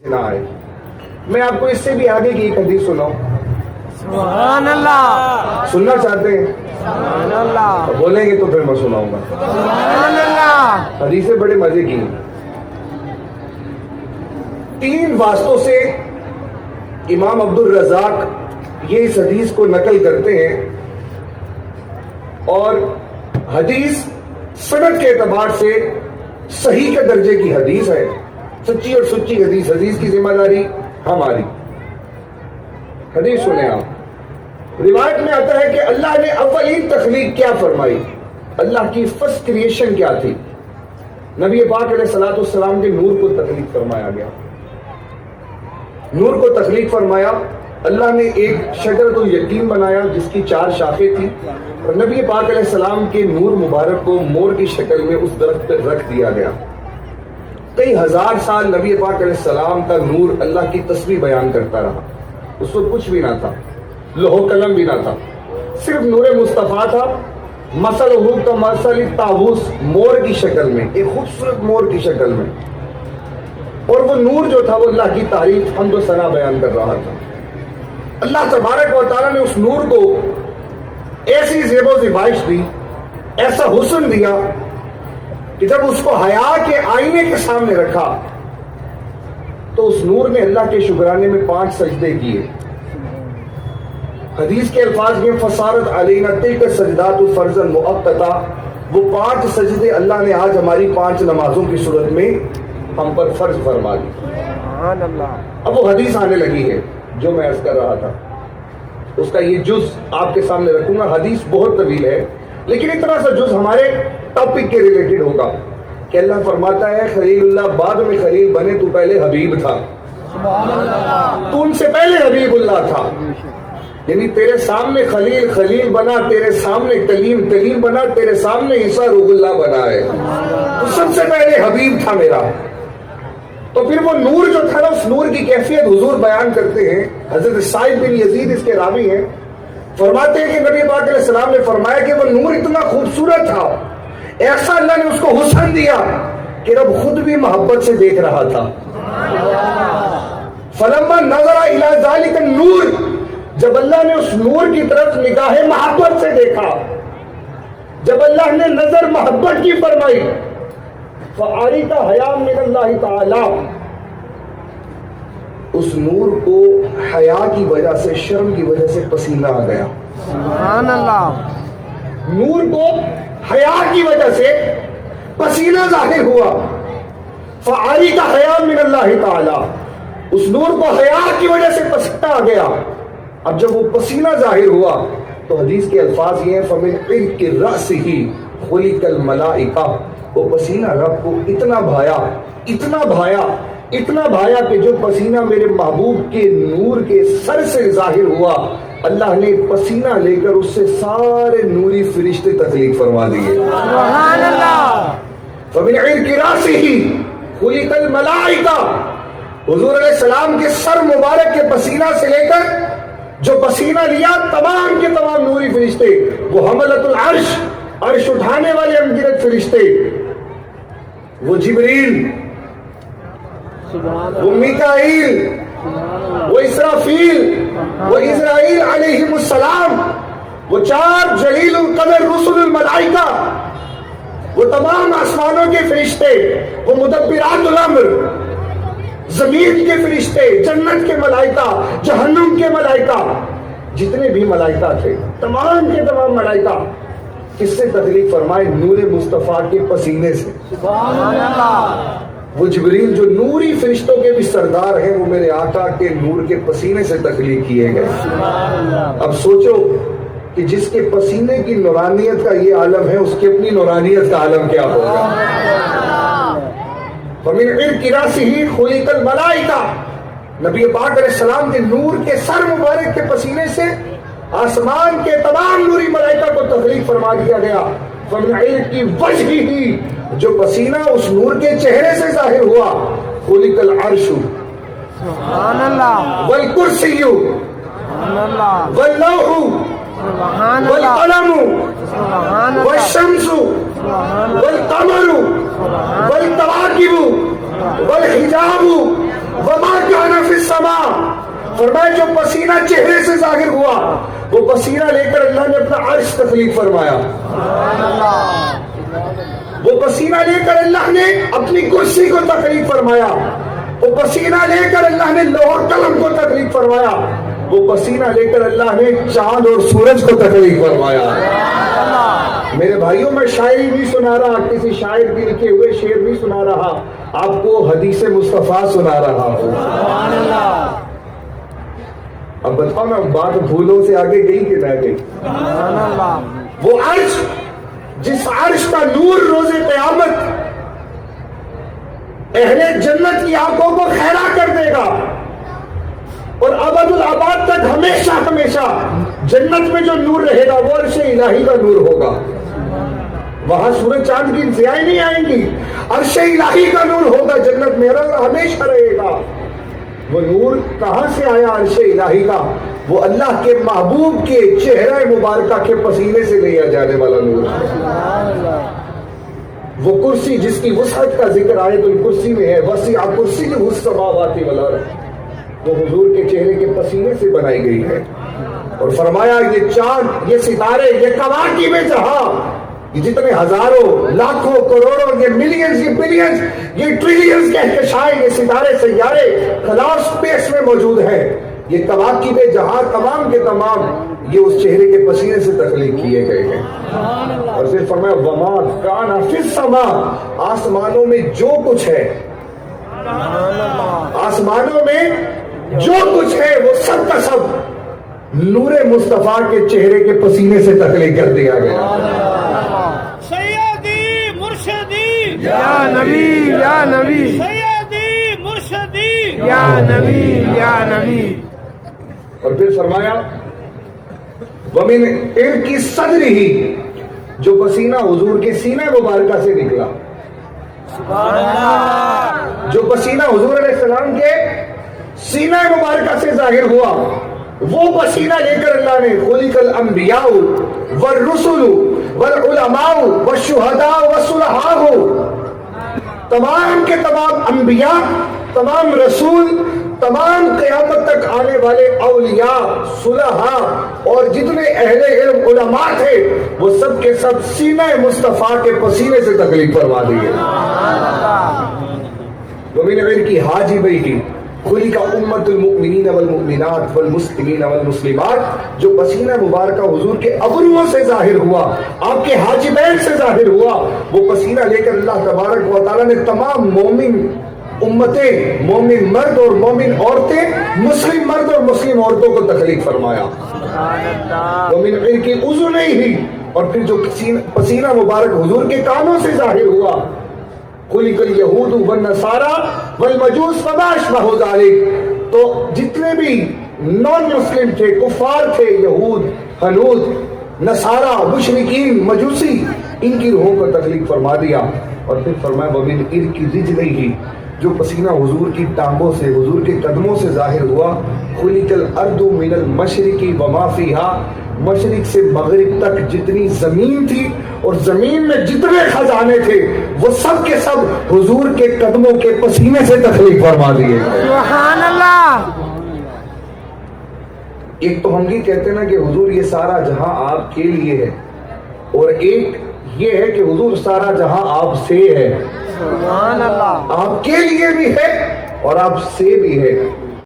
نہ آئے. میں آپ کو اس سے بھی آگے کی ایک حدیث سناؤں. سبحان اللہ. سننا چاہتے ہیں؟ سبحان اللہ. بولیں گے تو پھر میں سناؤں گا. سبحان اللہ. حدیثیں بڑے مزے کی ہیں. 3 واسطوں سے امام عبد الرزاق یہ اس حدیث کو نقل کرتے ہیں اور حدیث سند کے اعتبار سے صحیح کے درجے کی حدیث ہے. سچی اور سچی حدیث. حدیث کی ذمہ داری ہماری. حدیث سنیں آپ. روایت میں آتا ہے کہ اللہ نے اولین تخلیق کیا فرمائی. اللہ کی فرسٹ کریشن کیا تھی؟ نبی پاک علیہ الصلوۃ والسلام کے نور کو تخلیق فرمایا گیا. نور کو تخلیق فرمایا. اللہ نے ایک شجرۃ الیقین بنایا جس کی 4 شاخیں تھی اور نبی پاک علیہ السلام کے نور مبارک کو مور کی شکل میں اس درخت پر رکھ دیا گیا. کئی ہزار سال نبی پاک علیہ السلام کا نور اللہ کی تسبیح بیان کرتا رہا. اس وقت کچھ بھی نہ تھا, لوح و قلم بھی نہ تھا, صرف نور مصطفیٰ تھا. مثلہ کمثل الطاووس, مور کی شکل میں, ایک خوبصورت مور کی شکل میں. اور وہ نور جو تھا وہ اللہ کی تعریف حمد و ثنا بیان کر رہا تھا. اللہ تبارک و تعالیٰ نے اس نور کو ایسی زیب و زیبائش دی, ایسا حسن دیا کہ جب اس کو حیا کے آئینے کے سامنے رکھا تو اس نور نے اللہ کے شکرانے میں 5 سجدے کیے. حدیث کے الفاظ میں فصارت علینا تلک سجدات فرضا مؤقتا, وہ 5 سجدے اللہ نے آج ہماری 5 نمازوں کی صورت میں ہم پر فرض فرما دی. سبحان اللہ. اب وہ حدیث آنے لگی ہے جو میں عرض کر رہا تھا. اس کا یہ جز آپ کے سامنے رکھوں گا. حدیث بہت طویل ہے لیکن اتنا سا جز ہمارے ٹاپک کے ریلیٹڈ ہوگا کہ اللہ فرماتا ہے خلیل اللہ بعد میں خلیل بنے, تو پہلے حبیب تھا. سبحان اللہ. تو ان سے پہلے حبیب اللہ تھا. یعنی تیرے سامنے خلیل خلیل بنا, تیرے سامنے کلیم کلیم بنا, تیرے سامنے عیسیٰ روح اللہ بنا ہے. تو سب سے پہلے حبیب تھا میرا. تو پھر وہ نور جو تھا نا, اس نور کی کیفیت حضور بیان کرتے ہیں. حضرت سعید بن یزید اس کے راوی ہیں, فرماتے ہیں کہ نبی پاک علیہ السلام نے فرمایا کہ وہ نور اتنا خوبصورت تھا, ایسا اللہ نے اس کو حسن دیا کہ رب خود بھی محبت سے دیکھ رہا تھا. فلما نظر الی ذلک النور, جب اللہ نے اس نور کی طرف نگاہ محبت سے دیکھا, جب اللہ نے نظر محبت کی فرمائی, فعریت حیا من اللہ تعالی, اس نور کو حیا کی وجہ سے, شرم کی وجہ سے پسینہ آ گیا. سبحان اللہ. نور کو حیا کی وجہ سے پسینہ ظاہر ہوا. فعریت حیا من اللہ تعالی, اس نور کو حیا کی وجہ سے پسینہ آ گیا. اب جب وہ پسینہ ظاہر ہوا تو حدیث کے الفاظ یہ ہیں فمن عرق رأسہ خلق الملائکہ, وہ پسینہ رب کو اتنا بھایا, اتنا بھایا, اتنا بھایا کہ جو پسینہ میرے محبوب کے نور کے سر سے ظاہر ہوا, اللہ نے پسینہ لے کر اس سے سارے نوری فرشتے تخلیق فرما دیے. سبحان اللہ. فمن عرق رأسہ خلق الملائکہ, حضور علیہ السلام کے سر مبارک کے پسینہ سے لے کر جو پسینہ لیا تمام کے تمام نوری فرشتے, وہ حملۃ العرش, عرش اٹھانے والے انگرت فرشتے, وہ جبریل, وہ میکائیل, وہ اسرافیل, وہ اسرائیل علیہم السلام, وہ 4 جلیل القدر رسل الملائکہ, وہ تمام آسمانوں کے فرشتے, وہ مدبرات الامر, زمین کے فرشتے, جنت کے ملائکہ, جہنم کے ملائکہ, جتنے بھی ملائکہ تھے تمام کے تمام ملائکہ کس سے تخلیق فرمائے؟ نور مصطفیٰ کے پسینے سے. سبحان اللہ. وہ جبریل جو نوری فرشتوں کے بھی سردار ہیں, وہ میرے آقا کے نور کے پسینے سے تخلیق کیے گئے. اب سوچو کہ جس کے پسینے کی نورانیت کا یہ عالم ہے, اس کی اپنی نورانیت کا عالم کیا ہوگا. فمن عرق رأسہ خلق الملائکہ, نبی پاک علیہ السلام کے نور کے سر مبارک کے پسینے سے آسمان کے تمام نوری ملائکہ کو تخلیق فرما دیا گیا. فمن عرق وجہہ, جو پسینہ اس نور کے چہرے سے ظاہر ہوا, خلق العرش سبحان اللہ. والکرسی سبحان اللہ. واللوح سبحان اللہ. والقلم سبحان اللہ. والشمس سبحان اللہ. والقمر والکواکب والحجاب وما فرمایا جو پسینہ چہرے سے ظاہر ہوا وہ پسینہ لے کر اللہ نے اپنا عرش تخلیق فرمایا، وہ پسینہ لے کر اللہ نے اپنی کرسی کو تخلیق فرمایا، وہ پسینہ لے کر اللہ نے لوح قلم کو تخلیق فرمایا، وہ پسینہ لے کر اللہ نے چاند اور سورج کو تخلیق فرمایا۔ میرے بھائیوں میں شاعری نہیں سنا رہا، کسی شاعر کے لکھے ہوئے شعر نہیں سنا رہا، آپ کو حدیث مصطفیٰ سنا رہا ہوں۔ اب بتاؤ نا بات پھولوں سے آگے گئی کہ نہ گئی؟ وہ عرش جس عرش کا نور روز قیامت اہل جنت کی آنکھوں کو خیرہ کر دے گا اور ابد الآباد تک ہمیشہ ہمیشہ جنت میں جو نور رہے گا وہ عرش الہی کا نور ہوگا۔ وہاں سورج چاند کی ضیائیں نہیں آئیں گی، عرش الہی کا نور ہوگا جنت میں، ہمیشہ رہے گا۔ وہ نور کہاں سے آیا عرش الہی کا؟ وہ اللہ کے محبوب کے چہرہ مبارکہ کے پسینے سے لیا جانے والا نور ہے۔ وہ کرسی جس کی وسعت کا ذکر آیت الکرسی میں ہے، وسیع کرسیہ السماوات والارض، وہ حضور کے چہرے کے پسینے سے بنائی گئی ہے۔ اور فرمایا یہ چاند، یہ ستارے، یہ کواکب جہاں، یہ جتنے ہزاروں لاکھوں کروڑوں، یہ ملینز، یہ بلینز، یہ ٹریلینز کہکشائیں، یہ ستارے سیارے خلاء اسپیس میں موجود ہیں، یہ کواکب جہاں تمام کے تمام یہ اس چہرے کے پسینے سے تخلیق کیے گئے ہیں۔ اور پھر فرمایا وما کان فی السماء، آسمانوں میں جو کچھ ہے، آسمانوں میں جو کچھ ہے وہ سب کا سب نور مصطفیٰ کے چہرے کے پسینے سے تخلیق کر دیا گیا۔ سیدی مرشدی یا نبی یا نبی سیدی مرشدی یا نبی یا نبی۔ اور پھر فرمایا ومن عرق صدرہ، جو پسینہ حضور کے سینہ مبارکہ سے نکلا، جو پسینہ حضور علیہ السلام کے سینہ مبارکہ سے ظاہر ہوا، وہ پسینہ لے کر اللہ نے خلق الانبیاء والرسل والعلماء والشہداء والصلحاء، تمام کے تمام انبیاء، تمام رسول، تمام قیامت تک آنے والے اولیاء، صلحاء اور جتنے اہل علم علماء تھے وہ سب کے سب سینہ مصطفیٰ کے پسینے سے تخلیق فرما دیے۔ ومن عرق حاجبیہ خلق امت المؤمنین والمؤمنات والمسلمین والمسلمات، جو پسینہ مبارکہ حضور کے ابروؤں سے ظاہر ہوا، آپ کے حاجبین سے ظاہر ہوا، وہ پسینہ لے کر اللہ تبارک و تعالیٰ نے تمام مومن امتیں، مومن مرد اور مومن عورتیں، مسلم مرد اور مسلم عورتوں کو تخلیق فرمایا۔ ومن عرق اذنیہ، اور پھر جو پسینہ مبارک حضور کے کانوں سے ظاہر ہوا، خلق الیہود والنصارى والمجوس وما اشبہ ذلک، تو جتنے بھی نان مسلم تھے، کفار تھے، یہود، ہنود، نصارہ، مشرکین، مجوسی، ان کی روحوں کو تخلیق فرما دیا۔ اور پھر فرمایا ومن عرق رجلہ، جو پسینہ حضور کی ٹانگوں سے، حضور کے قدموں سے ظاہر ہوا، خلق الارض من المشرق وما فیہا، مشرق سے مغرب تک جتنی زمین تھی اور زمین میں جتنے خزانے تھے وہ سب کے سب حضور کے قدموں کے پسینے سے تخلیق فرما دیے۔ سبحان اللہ۔ ایک تو ہم یہ کہتے ہیں نا کہ حضور یہ سارا جہاں آپ کے لیے ہے، اور ایک یہ ہے کہ حضور سارا جہاں آپ سے ہے۔ سبحان اللہ۔ آپ کے لیے بھی ہے اور آپ سے بھی ہے۔